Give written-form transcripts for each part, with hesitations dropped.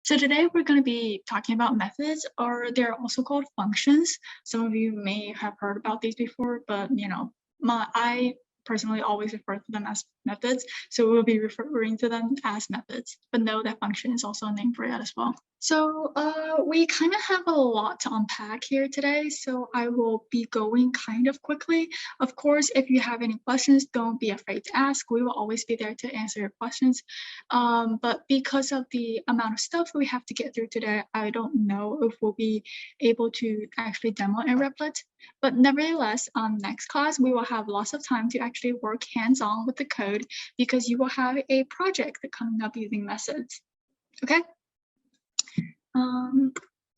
So today we're going to be talking about methods, or they're also called functions. Some of you may have heard about these before, but I personally always refer to them as methods. So we'll be referring to them as methods, but know that function is also a name for that as well. So we kind of have a lot to unpack here today, so I will be going kind of quickly. Of course, if you have any questions, don't be afraid to ask. We will always be there to answer your questions. But because of the amount of stuff we have to get through today, I don't know if we'll be able to actually demo in Replit. But nevertheless, next class, we will have lots of time to actually work hands-on with the code because you will have a project coming up using methods. Okay?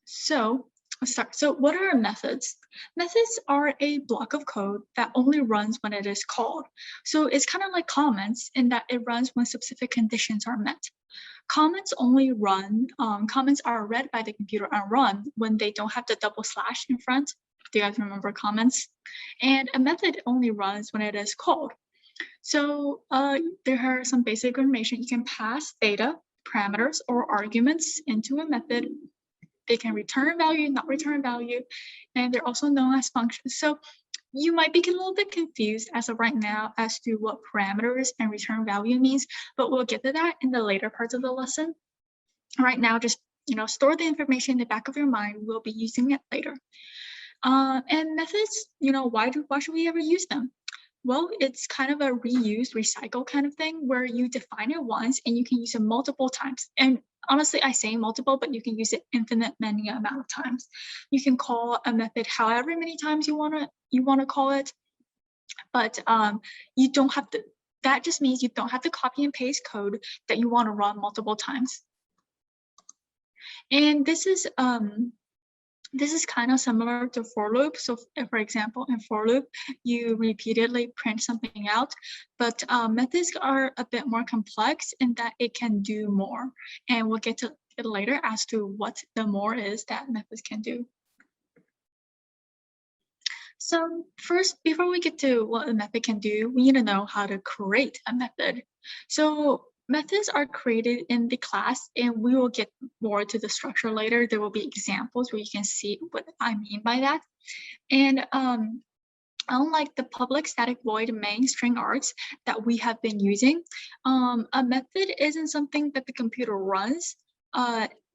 So let's start. So what are methods? Methods are a block of code that only runs when it is called. So it's kind of like comments in that it runs when specific conditions are met. Comments only run, comments are read by the computer and run when they don't have the double slash in front. Do you guys remember comments? And a method only runs when it is called. So there are some basic information. You can pass data, parameters, or arguments into a method. They can return value, not return value, and they're also known as functions. So you might be a little bit confused as of right now as to what parameters and return value means, but we'll get to that in the later parts of the lesson. Right now, just store the information in the back of your mind. We'll be using it later. And methods, why should we ever use them? Well, it's kind of a reuse, recycle kind of thing where you define it once and you can use it multiple times. And honestly, I say multiple, but you can use it infinite many amount of times. You can call a method however many times you want to call it, but you don't have to. That just means you don't have to copy and paste code that you want to run multiple times. And this is kind of similar to for loop. So for example, in for loop, you repeatedly print something out, but methods are a bit more complex in that it can do more. And we'll get to it later as to what the more is that methods can do. So first, before we get to what a method can do, we need to know how to create a method. So methods are created in the class, and we will get more to the structure later. There will be examples where you can see what I mean by that. And unlike the public static void main string args that we have been using, a method isn't something that the computer runs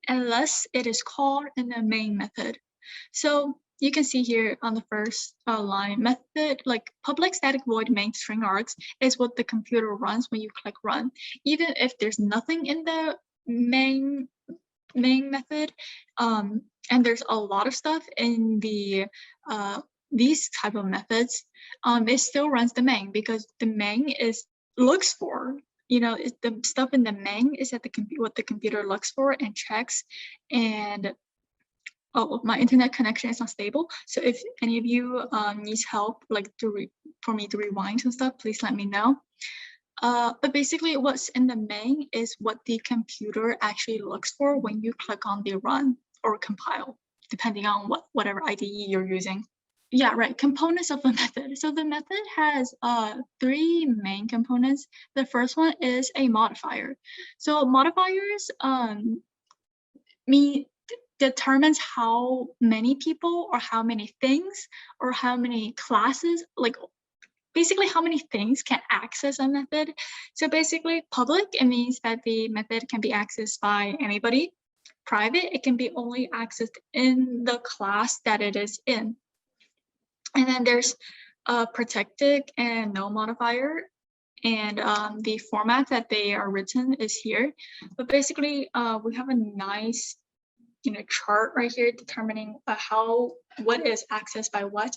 unless it is called in the main method. So you can see here on the first line, method like public static void main string args is what the computer runs when you click run. Even if there's nothing in the main method, and there's a lot of stuff in the these type of methods, it still runs the main because the main looks for. The stuff in the main is at what the computer looks for and checks. And oh, my internet connection is not stable. So if any of you needs help, like for me to rewind and stuff, please let me know. But basically what's in the main is what the computer actually looks for when you click on the run or compile, depending on whatever IDE you're using. Yeah, right, components of the method. So the method has 3 main components. The first one is a modifier. So modifiers determines how many people or how many things or how many classes, like basically how many things can access a method. So basically public, it means that the method can be accessed by anybody. Private, it can be only accessed in the class that it is in. And then there's protected and no modifier. And the format that they are written is here. But basically, we have a nice chart right here determining what is accessed by what.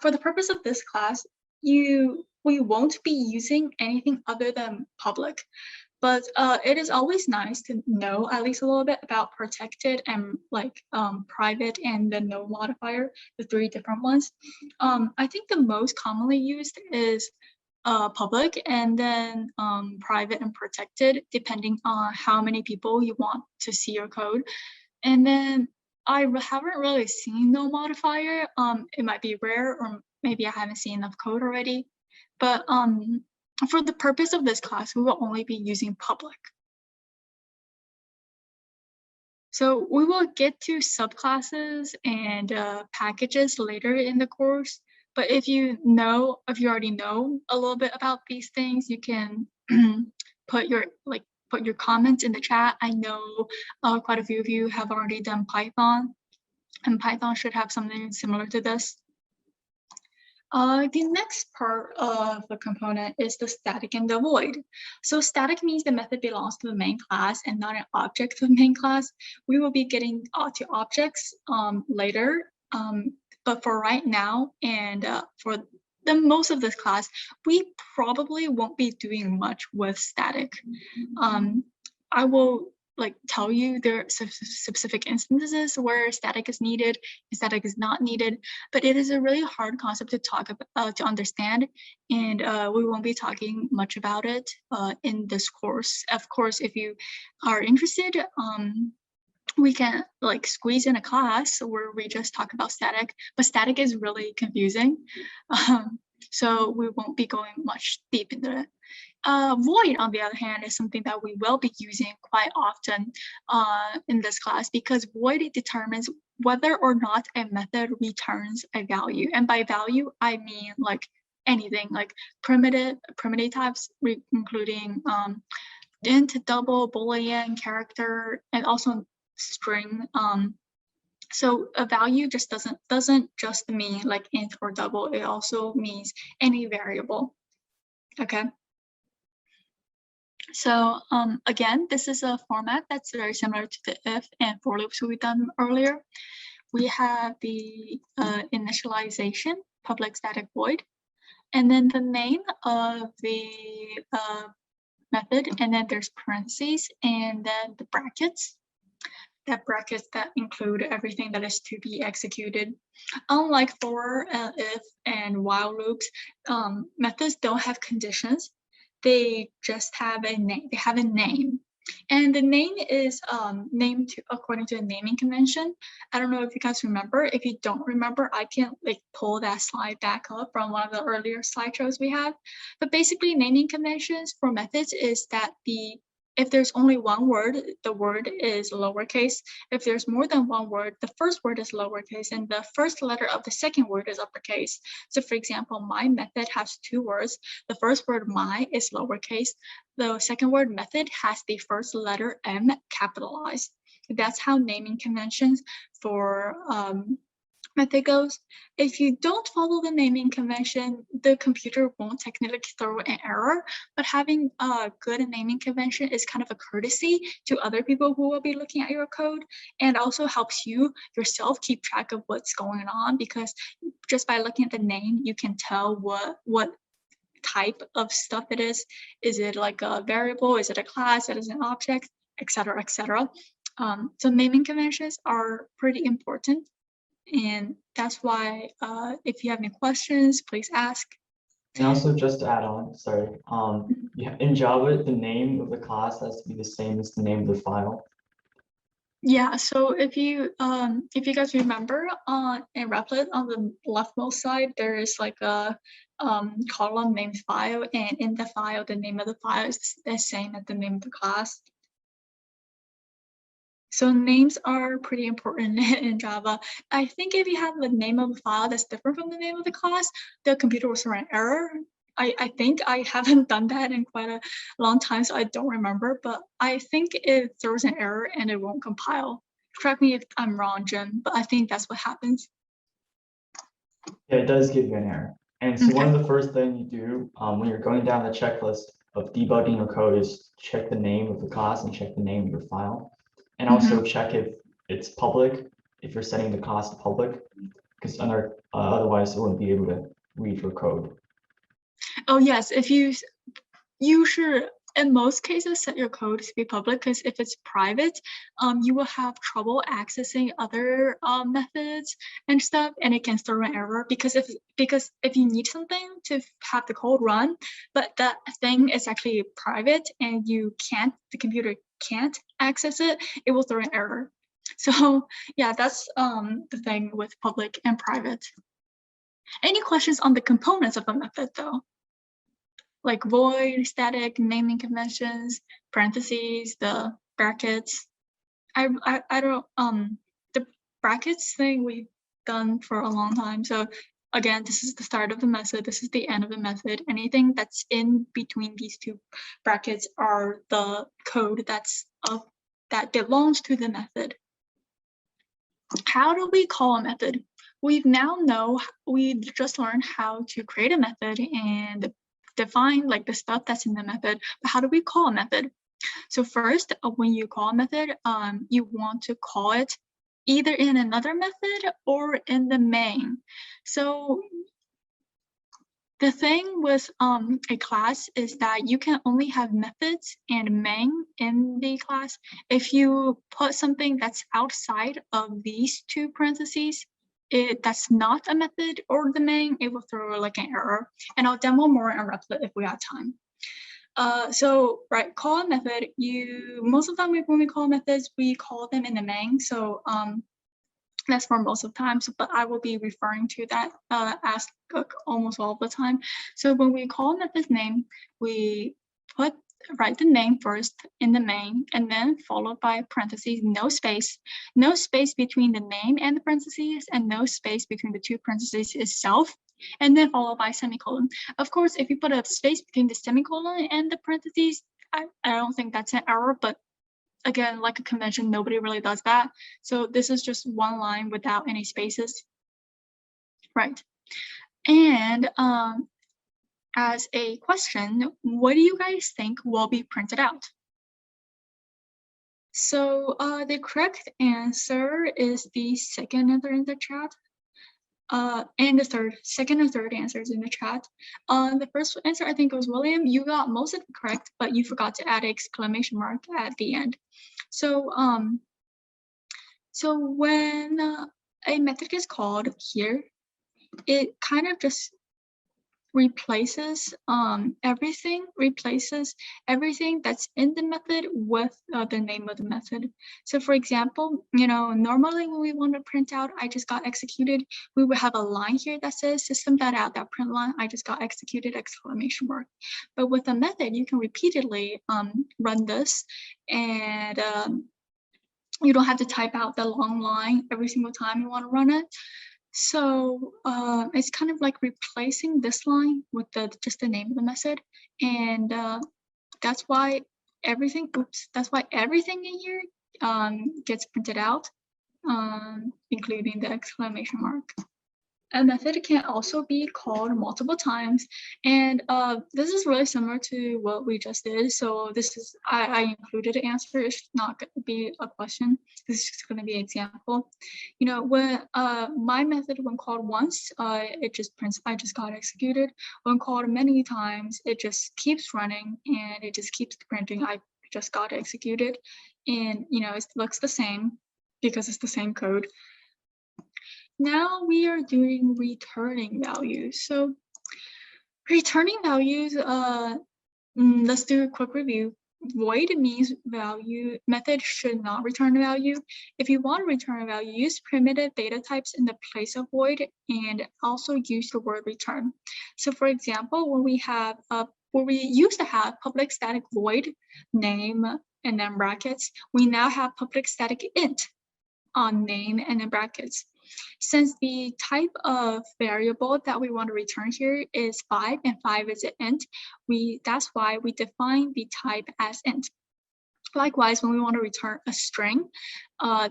For the purpose of this class, we won't be using anything other than public, but it is always nice to know at least a little bit about protected and private and the no modifier, the 3 different ones. I think the most commonly used is public, and then private and protected, depending on how many people you want to see your code. And then I haven't really seen no modifier. It might be rare, or maybe I haven't seen enough code already. But for the purpose of this class, we will only be using public. So we will get to subclasses and packages later in the course. But if you already know a little bit about these things, you can put your comments in the chat. I know quite a few of you have already done Python, and Python should have something similar to this. The next part of the component is the static and the void. So static means the method belongs to the main class and not an object of the main class. We will be getting to objects later, but for right now and for the most of this class, we probably won't be doing much with static. I will tell you there are specific instances where static is needed and static is not needed, but it is a really hard concept to talk about, to understand, and we won't be talking much about it in this course. Of course, if you are interested, we can squeeze in a class where we just talk about static, but static is really confusing. So we won't be going much deep into it. Void, on the other hand, is something that we will be using quite often in this class, because void determines whether or not a method returns a value. And by value, I mean anything, like primitive types, including int, double, boolean, character, and also string. So a value just doesn't just mean int or double. It also means any variable. Okay. So again, this is a format that's very similar to the if and for loops we've done earlier. We have the initialization, public static void, and then the name of the method, and then there's parentheses, and then the brackets. That brackets that include everything that is to be executed. Unlike for, if, and while loops, methods don't have conditions. They just have a name. They have a name, and the name is named according to a naming convention. I don't know if you guys remember. If you don't remember, I can pull that slide back up from one of the earlier slideshows we had. But basically, naming conventions for methods is that if there's only one word, the word is lowercase. If there's more than one word, the first word is lowercase, and the first letter of the second word is uppercase. So for example, my method has two words. The first word, my, is lowercase. The second word, method, has the first letter M capitalized. That's how naming conventions for method goes. If you don't follow the naming convention, the computer won't technically throw an error, but having a good naming convention is kind of a courtesy to other people who will be looking at your code, and also helps you yourself keep track of what's going on, because just by looking at the name, you can tell what type of stuff it is. Is it like a variable? Is it a class? Is it an object? Etc. etc. So naming conventions are pretty important. And that's why if you have any questions, please ask. And also, just to add on, sorry, in Java, the name of the class has to be the same as the name of the file. Yeah, so if you guys remember, in Replit on the leftmost side, there is a column named file, and in the file, the name of the file is the same as the name of the class. So names are pretty important in Java. I think if you have the name of a file that's different from the name of the class, the computer will throw an error. I think I haven't done that in quite a long time, so I don't remember, but I think it throws an error and it won't compile. Correct me if I'm wrong, Jim, but I think that's what happens. Yeah, it does give you an error. And so one of the first things you do when you're going down the checklist of debugging your code is check the name of the class and check the name of your file. And also check if it's public, if you're setting the class to public, because otherwise it wouldn't be able to read your code. Oh yes, if you should in most cases set your code to be public, because if it's private, you will have trouble accessing other methods and stuff, and it can throw an error because if you need something to have the code run, but that thing is actually private and the computer can't access it, it will throw an error. So yeah, that's the thing with public and private. Any questions on the components of a method though? Like void, static, naming conventions, parentheses, the brackets. I don't the brackets thing we've done for a long time. So again, this is the start of the method, this is the end of the method. Anything that's in between these two brackets are the code that belongs to the method. How do we call a method? We just learned how to create a method and define like the stuff that's in the method, but how do we call a method? So first, when you call a method, you want to call it either in another method or in the main. So the thing with a class is that you can only have methods and main in the class. If you put something that's outside of these two parentheses, that's not a method or the main, it will throw like an error. And I'll demo more in Replit if we have time. So call a method. Most of the time when we call methods, we call them in the main. So that's for most of the time, but I will be referring to that as almost all the time. So when we call a method's name, we write the name first in the main, and then followed by parentheses, no space between the name and the parentheses, and no space between the two parentheses itself, and then followed by semicolon. Of course, if you put a space between the semicolon and the parentheses, I don't think that's an error, but again, like a convention, nobody really does that. So this is just one line without any spaces. Right. And as a question, what do you guys think will be printed out? So the correct answer is the second answer in the chat. And the second and third answers in the chat. The first answer, I think it was William. You got most of it correct, but you forgot to add an exclamation mark at the end. So, so when a method is called here, it kind of just replaces everything that's in the method with the name of the method. So for example, normally when we want to print out I just got executed, we would have a line here that says system.out.println I just got executed exclamation mark. But with a method, you can repeatedly run this, and you don't have to type out the long line every single time you want to run it. So it's kind of like replacing this line with just the name of the method, and that's why everything in here gets printed out, including the exclamation mark. A method can also be called multiple times, and this is really similar to what we just did. So this is, I included an answer. It's not going to be a question. This is just going to be an example. When my method, when called once, it just prints, I just got executed. When called many times, it just keeps running and it just keeps printing, I just got executed. And, it looks the same because it's the same code. Now we are doing returning values. So returning values, let's do a quick review. Void means value. Method should not return a value. If you want to return a value, use primitive data types in the place of void, and also use the word return. So for example, when we used to have public static void name and then brackets, we now have public static int on name and then brackets. Since the type of variable that we want to return here is 5, and 5 is an int, that's why we define the type as int. Likewise, when we want to return a string,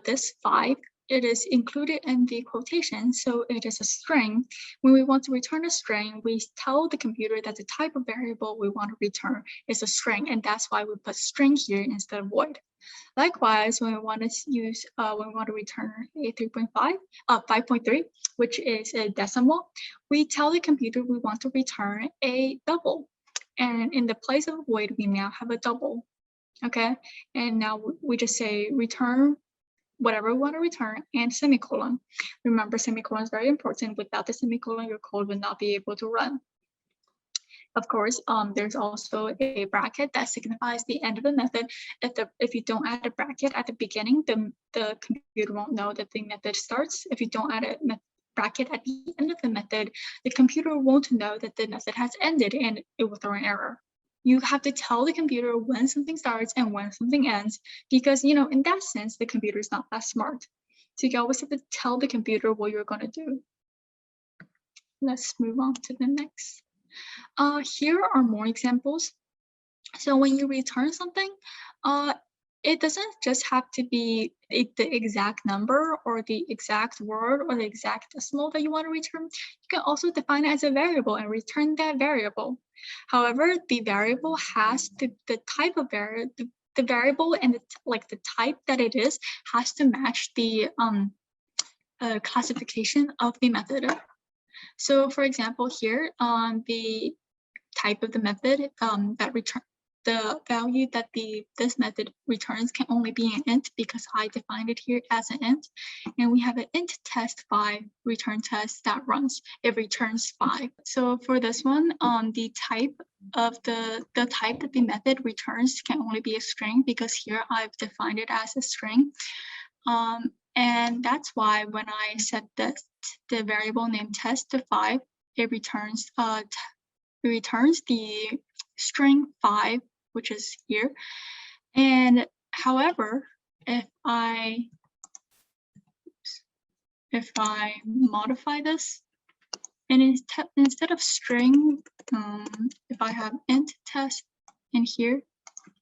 this 5, it is included in the quotation, so it is a string. When we want to return a string, we tell the computer that the type of variable we want to return is a string, and that's why we put string here instead of void. Likewise, when we want to return a 5.3, which is a decimal, we tell the computer we want to return a double, and in the place of a void, we now have a double. Okay, and now we just say return whatever we want to return and semicolon. Remember, semicolon is very important. Without the semicolon, your code will not be able to run. Of course, there's also a bracket that signifies the end of the method. If you don't add a bracket at the beginning, the computer won't know that the method starts. If you don't add a bracket at the end of the method, the computer won't know that the method has ended, and it will throw an error. you have to tell the computer when something starts and when something ends, because, you know, in that sense, the computer is not that smart. So you always have to tell the computer what you're going to do. Let's move on to the next. Here are more examples. So when you return something, it doesn't just have to be the exact number or the exact word or the exact decimal that you want to return. You can also define it as a variable and return that variable. However, the variable has the type of variable, the variable and the type that it is has to match the classification of the method. So for example, here the type of the method that return the value that this method returns can only be an int, because I defined it here as an int. And we have an int test5 return test that runs. It returns 5. So for this one, the type of the type that the method returns can only be a string, because here I've defined it as a string. And that's why when I set the variable name test to 5, it returns the string 5, which is here. And however, if I modify this, and instead of string, if I have int test in here,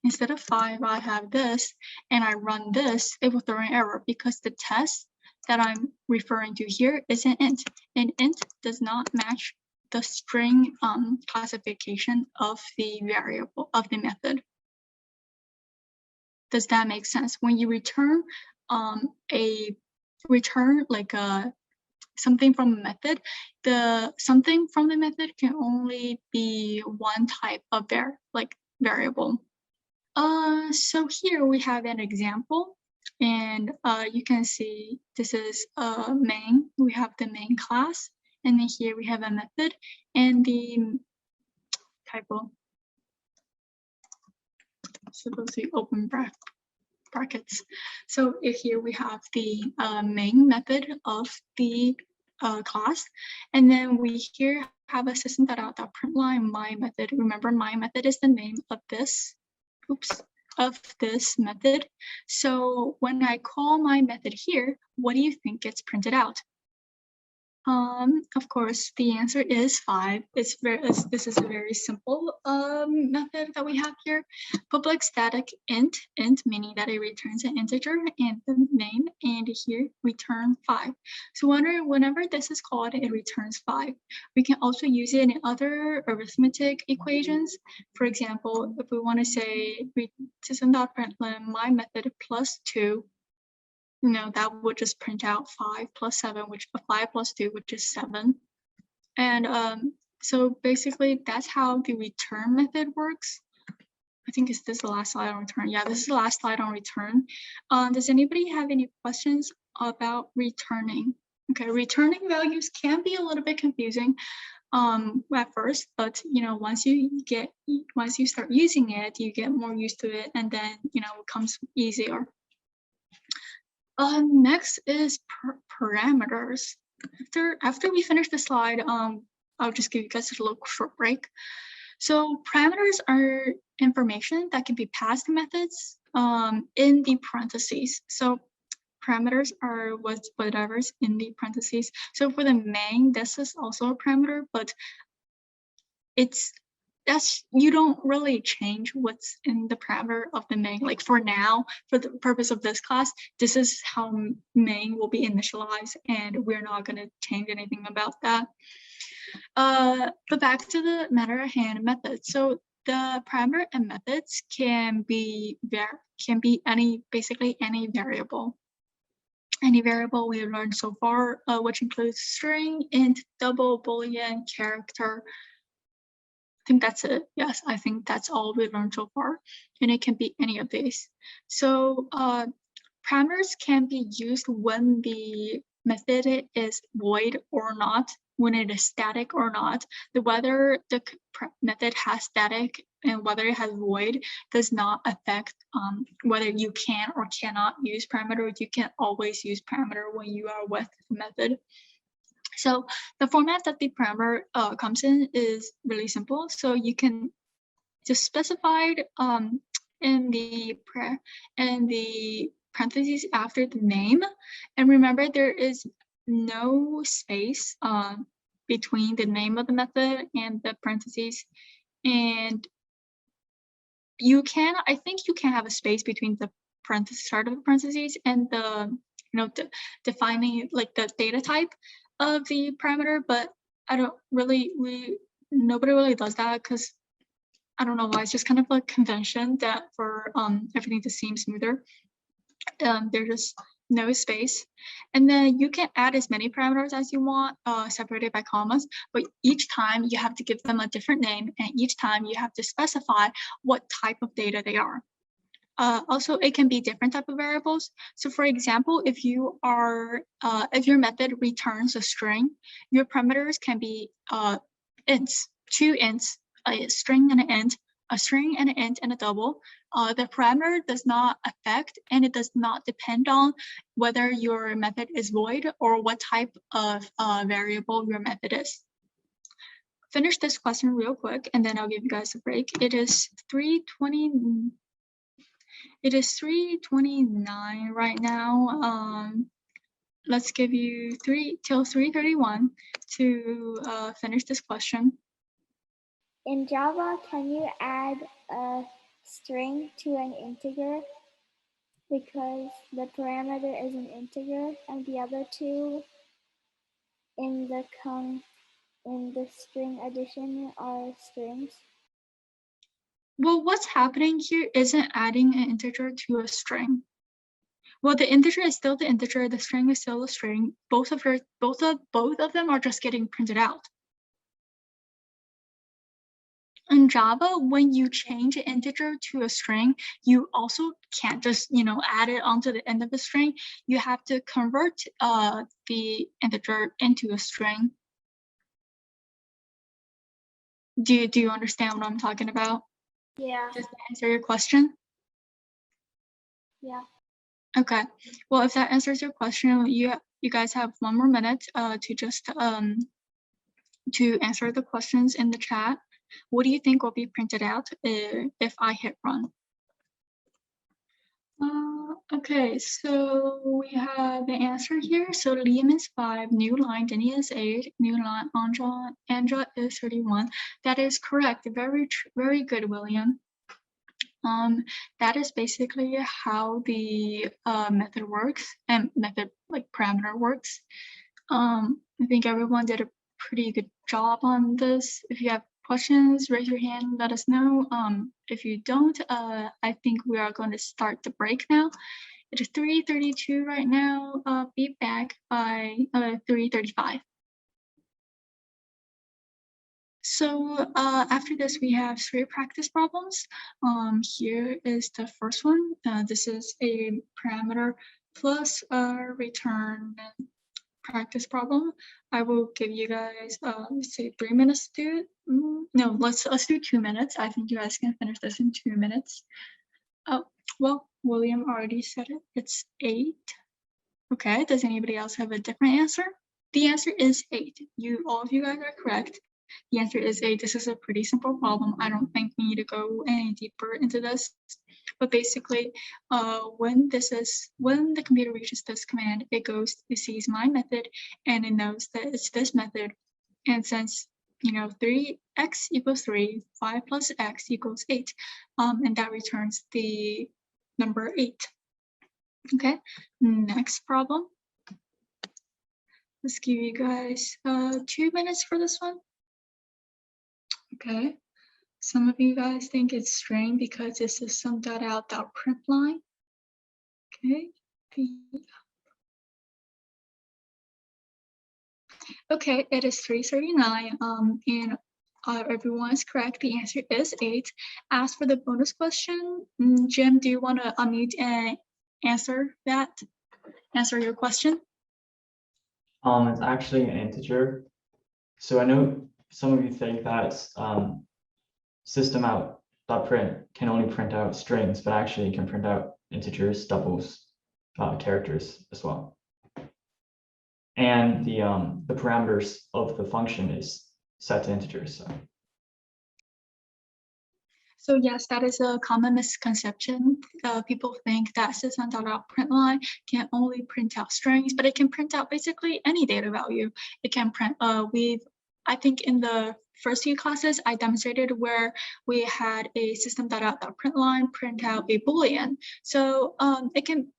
instead of 5, I have this, and I run this, it will throw an error, because the test that I'm referring to here is an int, and int does not match the string classification of the variable of the method. Does that make sense? When you return something from a method, the something from the method can only be one type of variable. So here we have an example, and you can see this is main. We have the main class, and then here we have a method and the typo. Supposed to be open brackets. So here we have the main method of the class, and then we here have a system.out.println my method. Remember, my method is the name of this. Of this method. So when I call my method here, what do you think gets printed out? Of course, the answer is 5. This is a very simple method that we have here. Public static int meaning that it returns an integer and the name, and here return 5. So whenever this is called, it returns 5. We can also use it in other arithmetic equations. For example, if we want to say system.println my method plus 2, you know, that would just print out 5 plus 7, which 5 plus 2, which is 7. And so basically that's how the return method works. I think is this the last slide on return? Yeah, this is the last slide on return. Does anybody have any questions about returning? Okay, returning values can be a little bit confusing at first, but you know, once you start using it, you get more used to it, and then you know, it becomes easier. Next is parameters. After we finish the slide, I'll just give you guys a little short break. So parameters are information that can be passed to methods in the parentheses. So parameters are whatever's in the parentheses. So for the main, this is also a parameter, but you don't really change what's in the parameter of the main. Like for now, for the purpose of this class, this is how main will be initialized, and we're not going to change anything about that. But back to the matter at hand, methods. So the parameter and methods can be basically any variable. Any variable we learned so far, which includes string, int, double, boolean, character. I think that's it. Yes, I think that's all we learned so far, and it can be any of these. So parameters can be used when the method is void or not, when it is static or not. Whether the method has static and whether it has void does not affect whether you can or cannot use parameter. You can always use parameter when you are with the method. So the format that the parameter comes in is really simple. So you can just specified in the parentheses after the name. And remember, there is no space between the name of the method and the parentheses. And you can, I think you can have a space between the parentheses, start of the parentheses, and the, defining like the data type of the parameter, but I don't really, nobody really does that because I don't know why. It's just kind of a convention that for everything to seem smoother. There's just no space. And then you can add as many parameters as you want, separated by commas, but each time you have to give them a different name, and each time you have to specify what type of data they are. Also, it can be different type of variables. So for example, if you are, if your method returns a string, your parameters can be ints, 2 ints, a string and an int, a string and an int and a double. The parameter does not affect and it does not depend on whether your method is void or what type of variable your method is. Finish this question real quick and then I'll give you guys a break. It is 3:20. It is 3:29 right now. Let's give you till 3:31 to finish this question. In Java, can you add a string to an integer because the parameter is an integer and the other two in the string addition are strings? Well, what's happening here isn't adding an integer to a string. Well, the integer is still the integer, the string is still the string. Both of them are just getting printed out. In Java, when you change an integer to a string, you also can't just add it onto the end of the string. You have to convert the integer into a string. Do you understand what I'm talking about? Yeah. Does that answer your question? Yeah. Okay. Well, if that answers your question, you guys have 1 more minute to just to answer the questions in the chat. What do you think will be printed out if I hit run? Okay, so we have the answer here. So Liam is 5, new line, Denny is 8, new line, Anja is 31. That is correct. Very good, William. That is basically how the method works and method like parameter works. I think everyone did a pretty good job on this. If you have questions, raise your hand, let us know. If you don't, I think we are going to start the break now. It is 3:32 right now. Be back by 3:35. So after this, we have 3 practice problems. Here is the first one. This is a parameter plus a return practice problem. I will give you guys, let's say 3 minutes to do it. No, let's do 2 minutes. I think you guys can finish this in 2 minutes. Oh, well, William already said it. It's 8. Okay, does anybody else have a different answer? The answer is 8. All of you guys are correct. The answer is 8. This is a pretty simple problem. I don't think we need to go any deeper into this. But basically, when the computer reaches this command, it sees my method and it knows that it's this method. And since 3x equals 3, 5 plus x equals 8, and that returns the number 8. Okay, next problem. Let's give you guys 2 minutes for this one. Okay, some of you guys think it's string because this is some .out.println line. Okay. Okay, it is 3:39. And everyone is correct. The answer is 8. As for the bonus question, Jim, do you want to unmute and answer your question? It's actually an integer. So I know some of you think that system.out.print can only print out strings, but actually it can print out integers, doubles, characters as well. And the parameters of the function is set to integers. So yes, that is a common misconception. People think that system.out.println can only print out strings, but it can print out basically any data value. It can print, I think in the first few classes, I demonstrated where we had a system.out.println print out a Boolean. So it can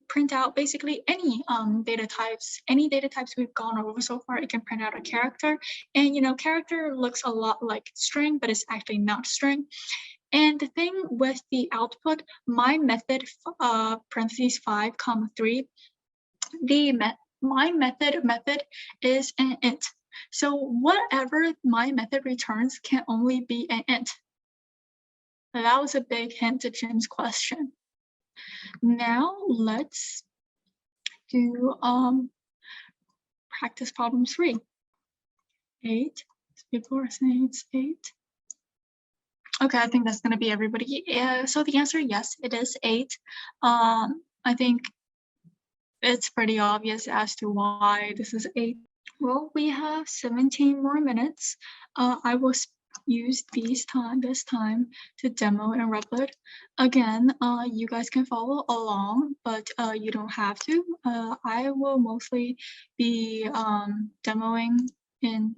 print out basically any data types we've gone over so far. It can print out a character, and character looks a lot like string, but it's actually not string. And the thing with the output, my method parentheses 5 comma 3, my method is an int. So whatever my method returns can only be an int. That was a big hint to Jim's question. Now let's do practice problem 3. 8. People are saying it's 8. Okay, I think that's going to be everybody. So the answer, yes, it is 8. I think it's pretty obvious as to why this is 8. Well, we have 17 more minutes. I will use this time to demo in Replit. Again, you guys can follow along, but you don't have to. I will mostly be demoing in.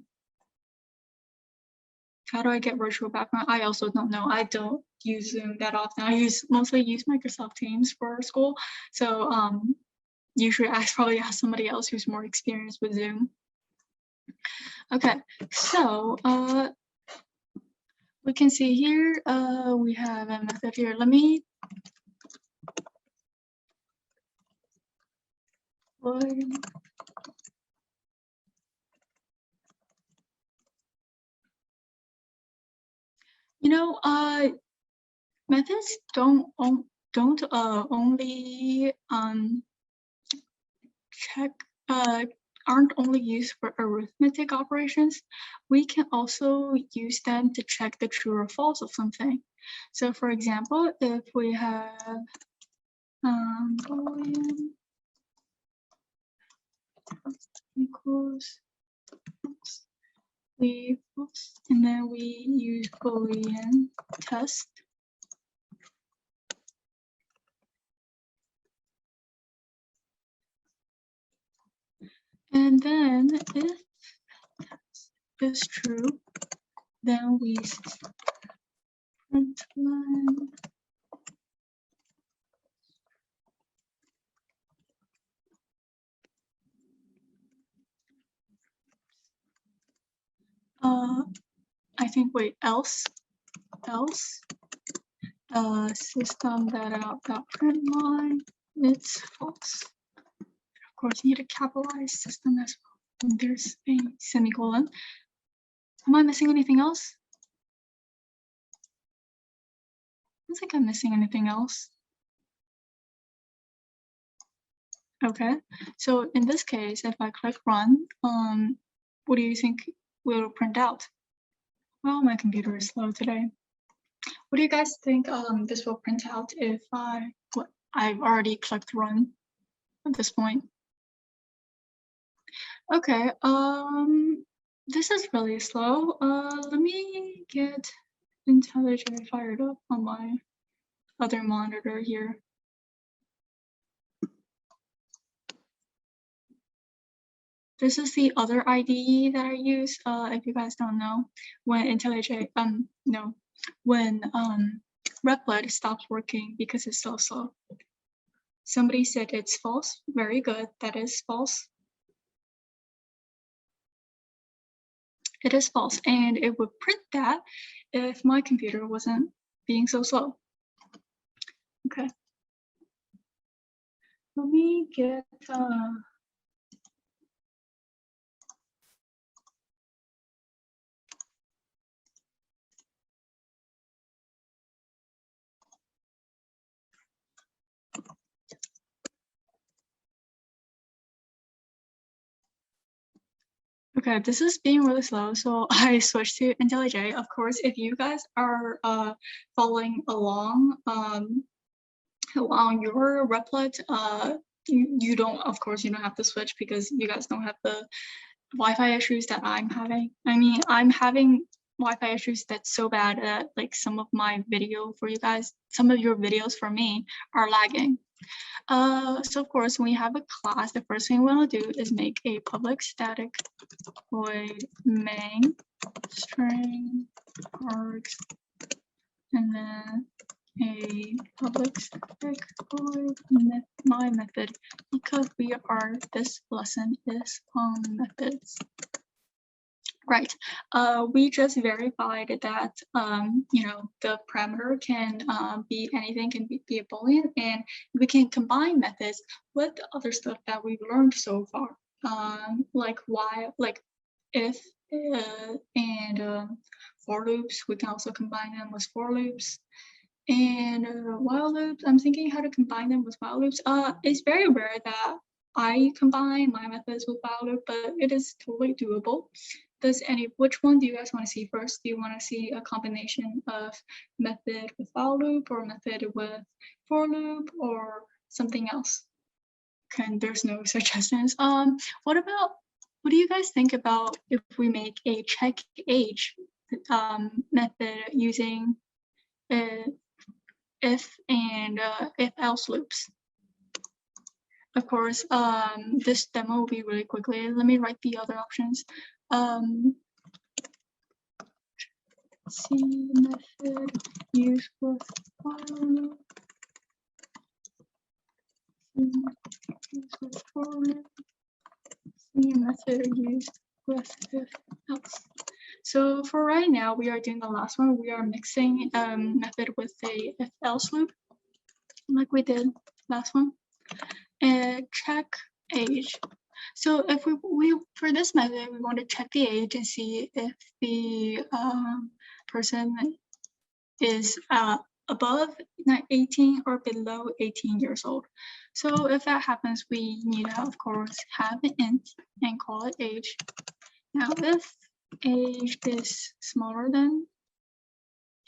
How do I get virtual background? I also don't know. I don't use Zoom that often. I mostly use Microsoft Teams for school. So usually I probably ask somebody else who's more experienced with Zoom. Okay, so we can see here, we have a method here. Let me methods don't only check aren't only used for arithmetic operations. We can also use them to check the true or false of something. So for example, if we have Boolean equals and then we use Boolean test. And then if is true, then we print line. I think else system.out.println it's false. Of course, you need to capitalize system as well. And there's a semicolon. Am I missing anything else? I don't think I'm missing anything else. Okay, so in this case, if I click run, what do you think will print out? Well, my computer is slow today. What do you guys think this will print out if I've already clicked run at this point? Okay, this is really slow. Let me get IntelliJ fired up on my other monitor here. This is the other IDE that I use. If you guys don't know, when IntelliJ when Replit stops working because it's so slow. Somebody said it's false. Very good. That is false. It is false, and it would print that if my computer wasn't being so slow. Okay. Let me get okay, this is being really slow, so I switched to IntelliJ. Of course, if you guys are following along on your Replit, you don't, of course, you don't have to switch because you guys don't have the Wi-Fi issues that I'm having. I mean, I'm having Wi-Fi issues that's so bad that like some of my video for you guys, some of your videos for me are lagging. So of course, when you have a class, the first thing we want to do is make a public static void main string args, and then a public static void my method, because this lesson is on methods. Right. We just verified that the parameter can be anything, can be a Boolean, and we can combine methods with the other stuff that we've learned so far, like while, like if, and for loops. We can also combine them with for loops. And while loops, I'm thinking how to combine them with while loops. It's very rare that I combine my methods with while loop, but it is totally doable. Which one do you guys want to see first? Do you want to see a combination of method with while loop, or method with for loop, or something else? Okay, there's no suggestions. What do you guys think about if we make a check age method using if and if else loops? Of course, this demo will be really quickly. Let me write the other options. C method used with while loop. C method used with if else. So for right now, we are doing the last one. We are mixing method with a if else loop, like we did last one. And check age. So if we for this method, we want to check the age and see if the person is above 18 or below 18 years old. So if that happens, we need to, of course, have an int and call it age. Now, if age is smaller than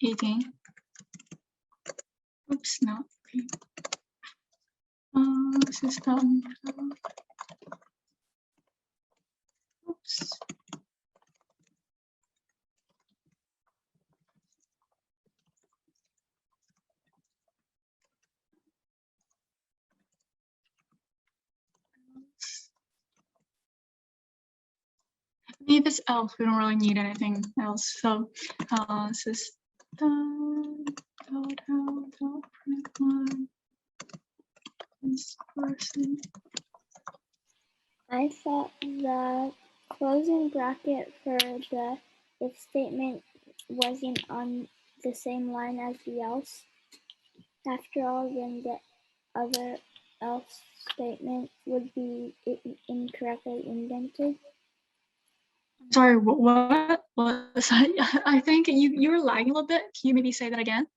18, oops, no, okay. System, oops. If it's else, we don't really need anything else. So system dot out dot println this person. I thought the closing bracket for the if statement wasn't on the same line as the else. After all, then the other else statement would be incorrectly indented. Sorry, what was I think you were lagging a little bit. Can you maybe say that again?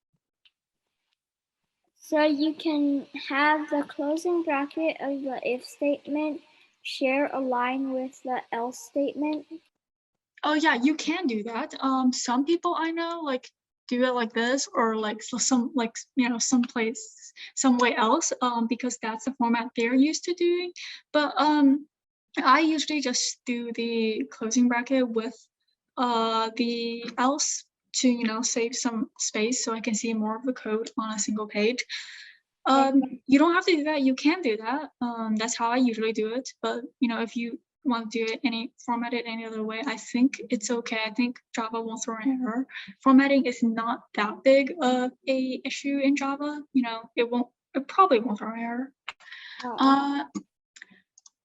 So you can have the closing bracket of the if statement share a line with the else statement. Oh yeah, you can do that. Some people I know like do it like this, or like some like someplace some way else, because that's the format they're used to doing. But I usually just do the closing bracket with the else to save some space so I can see more of the code on a single page. You don't have to do that. You can do that. That's how I usually do it. But if you want to do it format it any other way, I think it's okay. I think Java won't throw an error. Formatting is not that big of a issue in Java. It probably won't throw an error.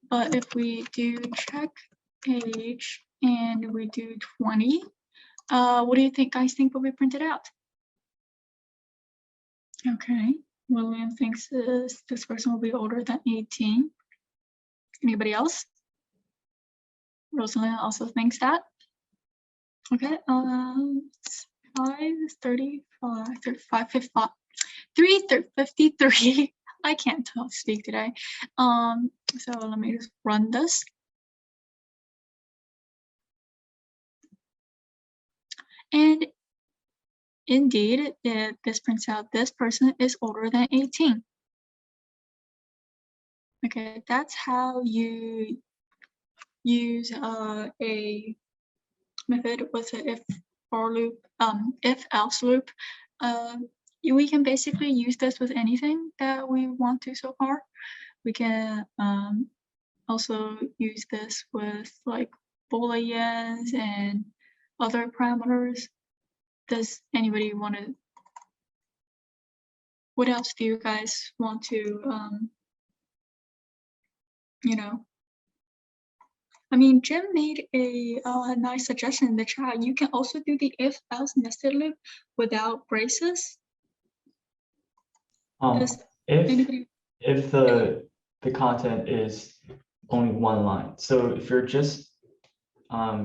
But if we do check age and we do 20, what do you guys think will be printed out? Okay, William thinks this person will be older than 18. Anybody else? Rosalind also thinks that. Okay, 5:35, 35, 55, 3:53. I can't speak today. So let me just run this. And indeed, this prints out this person is older than 18. Okay, that's how you use a method with an if for loop, if else loop. We can basically use this with anything that we want to so far. We can also use this with like booleans and other parameters. Does anybody want to? What else do you guys want to, you know? I mean, Jim made a nice suggestion in the chat. You can also do the if-else nested loop without braces. Does anybody? If the content is only one line, so if you're just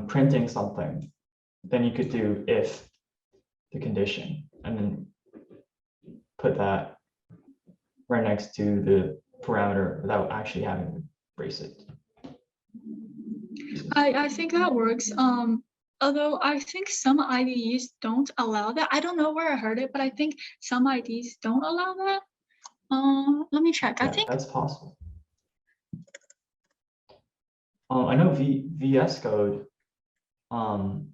printing something, then you could do if the condition and then put that right next to the parameter without actually having to brace it. I think that works. Although I think some IDEs don't allow that. I don't know where I heard it, but I think some IDEs don't allow that. Let me check. Yeah, I think that's possible. I know VS Code. Not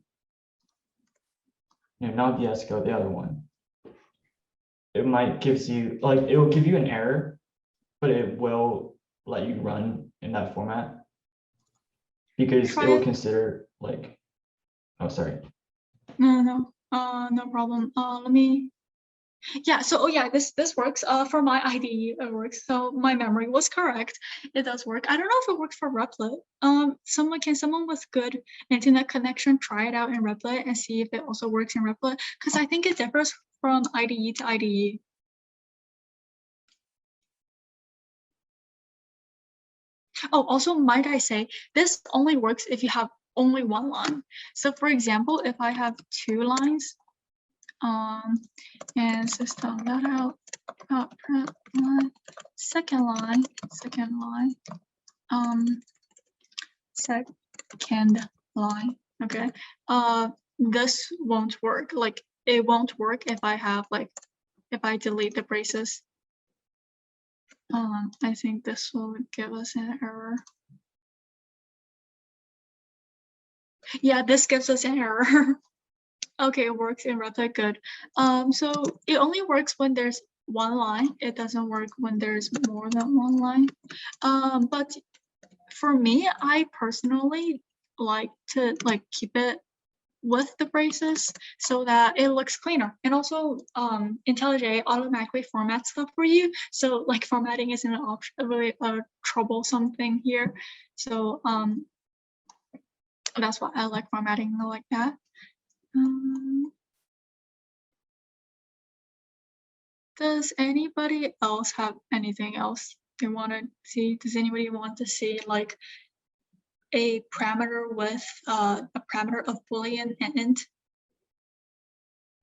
VS Code, the other one. It might gives you like it will give you an error, but it will let you run in that format because it will consider like. Oh, sorry. No problem. Let me. Yeah. So yeah, this works. For my IDE, it works. So my memory was correct. It does work. I don't know if it works for Replit. Someone with good internet connection try it out in Replit and see if it also works in Replit, because I think it differs from IDE to IDE. Oh, also, might I say, this only works if you have only one line. So for example, if I have two lines, and system that out print line, second line, second line, okay, this won't work. Like, it won't work if I have if I delete the braces. I think this will give us an error. Yeah, this gives us an error. Okay, it works in Replit, good. So it only works when there's one line. It doesn't work when there's more than one line. But for me, I personally like to keep it with the braces so that it looks cleaner. And also, IntelliJ automatically formats stuff for you. So formatting isn't an option, a really troublesome thing here. So that's why I like formatting like that. Does anybody else have anything else they want to see? Does anybody want to see a parameter with a parameter of Boolean and int,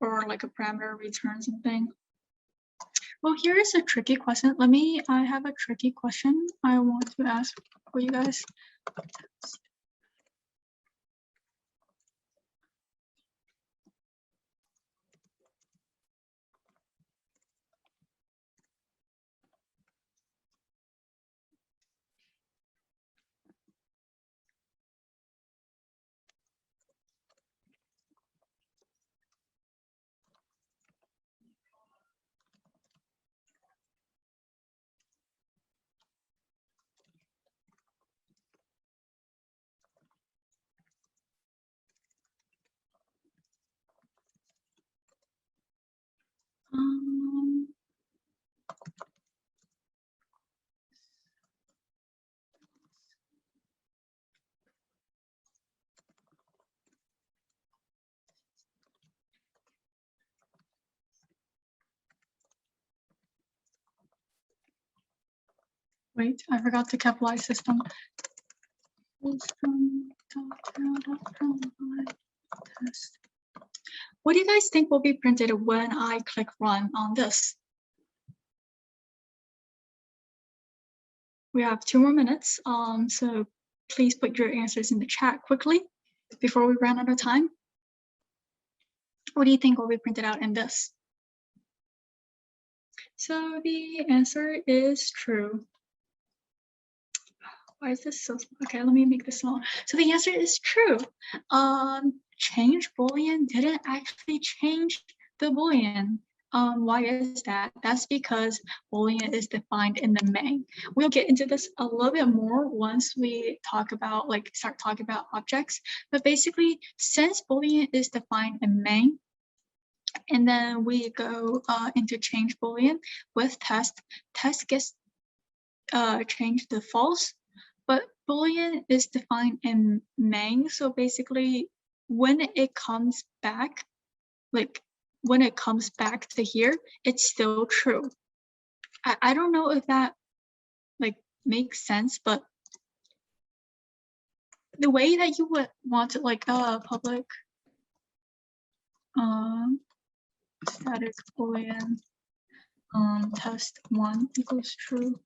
or a parameter return something? Well, here is a tricky question. I have a tricky question I want to ask for you guys. Wait, I forgot to capitalize system. What do you guys think will be printed when I click run on this? We have 2 more minutes, so please put your answers in the chat quickly before we run out of time. What do you think will be printed out in this? So the answer is true. Why is this so small? Okay, let me make this small. So the answer is true. change Boolean didn't actually change the Boolean. Why is that? That's because Boolean is defined in the main. We'll get into this a little bit more once we talk about, start talking about objects. But basically, since Boolean is defined in main, and then we go into change Boolean with test gets changed to false, but Boolean is defined in main. So basically, when it comes back, when it comes back to here, it's still true. I don't know if that makes sense, but the way that you would want to public static Boolean test 1 equals true.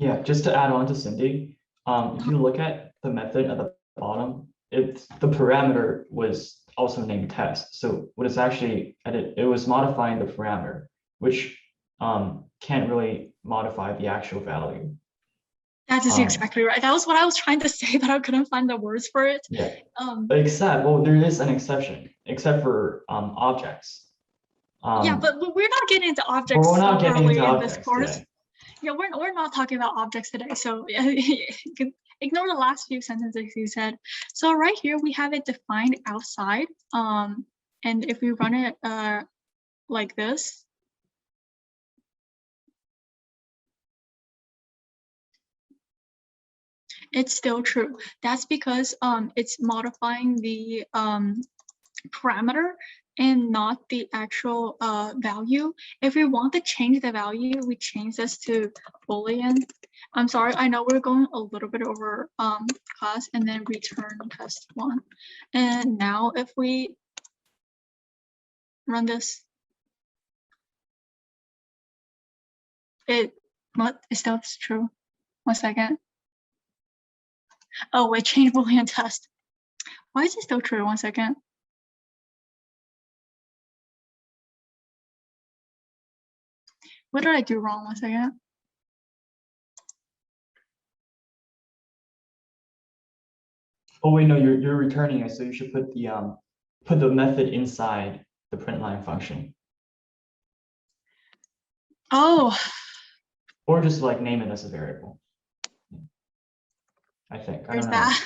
Yeah, just to add on to Cindy, if you look at the method at the bottom, the parameter was also named test. So what it's actually, it was modifying the parameter, which can't really modify the actual value. That is exactly right. That was what I was trying to say, but I couldn't find the words for it. Yeah. Well, there is an exception, except for objects. Yeah, but we're not getting into objects we're not so getting early into in objects this course. today. Yeah, we're not talking about objects today. So you can ignore the last few sentences you said. So right here we have it defined outside. And if we run it like this, it's still true. That's because it's modifying the parameter and not the actual value. If we want to change the value, we change this to Boolean. I'm sorry, I know we're going a little bit over class, and then return test 1. And now if we run this, it still true. 1 second. Oh, wait, change Boolean test. Why is it still true? 1 second. What did I do wrong? 1 second. Oh wait, no, you're returning it, so you should put the method inside the println function. Oh. Or just name it as a variable. I think. I don't know. That?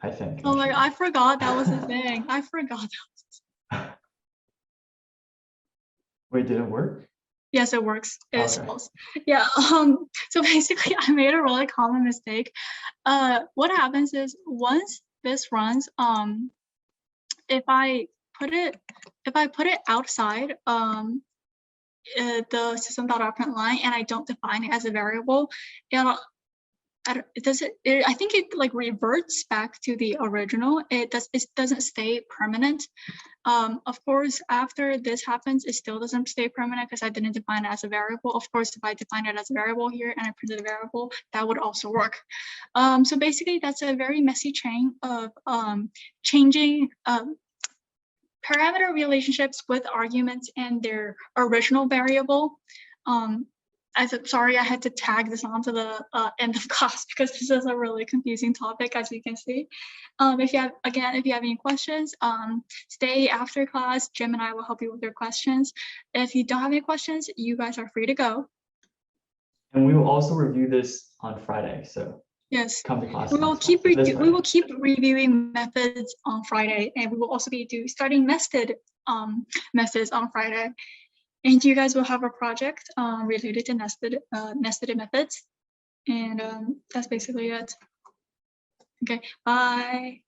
I think. Oh my God, I forgot that was a thing. I forgot that. Wait, did it work? Yes, it works. It is Okay. false. Yeah. So basically, I made a really common mistake. What happens is once this runs, if I put it outside the system.out.println and I don't define it as a variable, I think it reverts back to the original. It doesn't stay permanent. Of course, after this happens, it still doesn't stay permanent because I didn't define it as a variable. Of course, if I define it as a variable here and I printed a variable, that would also work. So basically, that's a very messy chain of changing parameter relationships with arguments and their original variable. I'm sorry I had to tag this onto the end of class because this is a really confusing topic, as you can see. If you have any questions, stay after class. Jim and I will help you with your questions. If you don't have any questions, you guys are free to go. And we will also review this on Friday. So yes, come to class. We will keep reviewing methods on Friday, and we will also be starting nested methods on Friday. And you guys will have a project related to nested methods. And that's basically it. Okay, bye.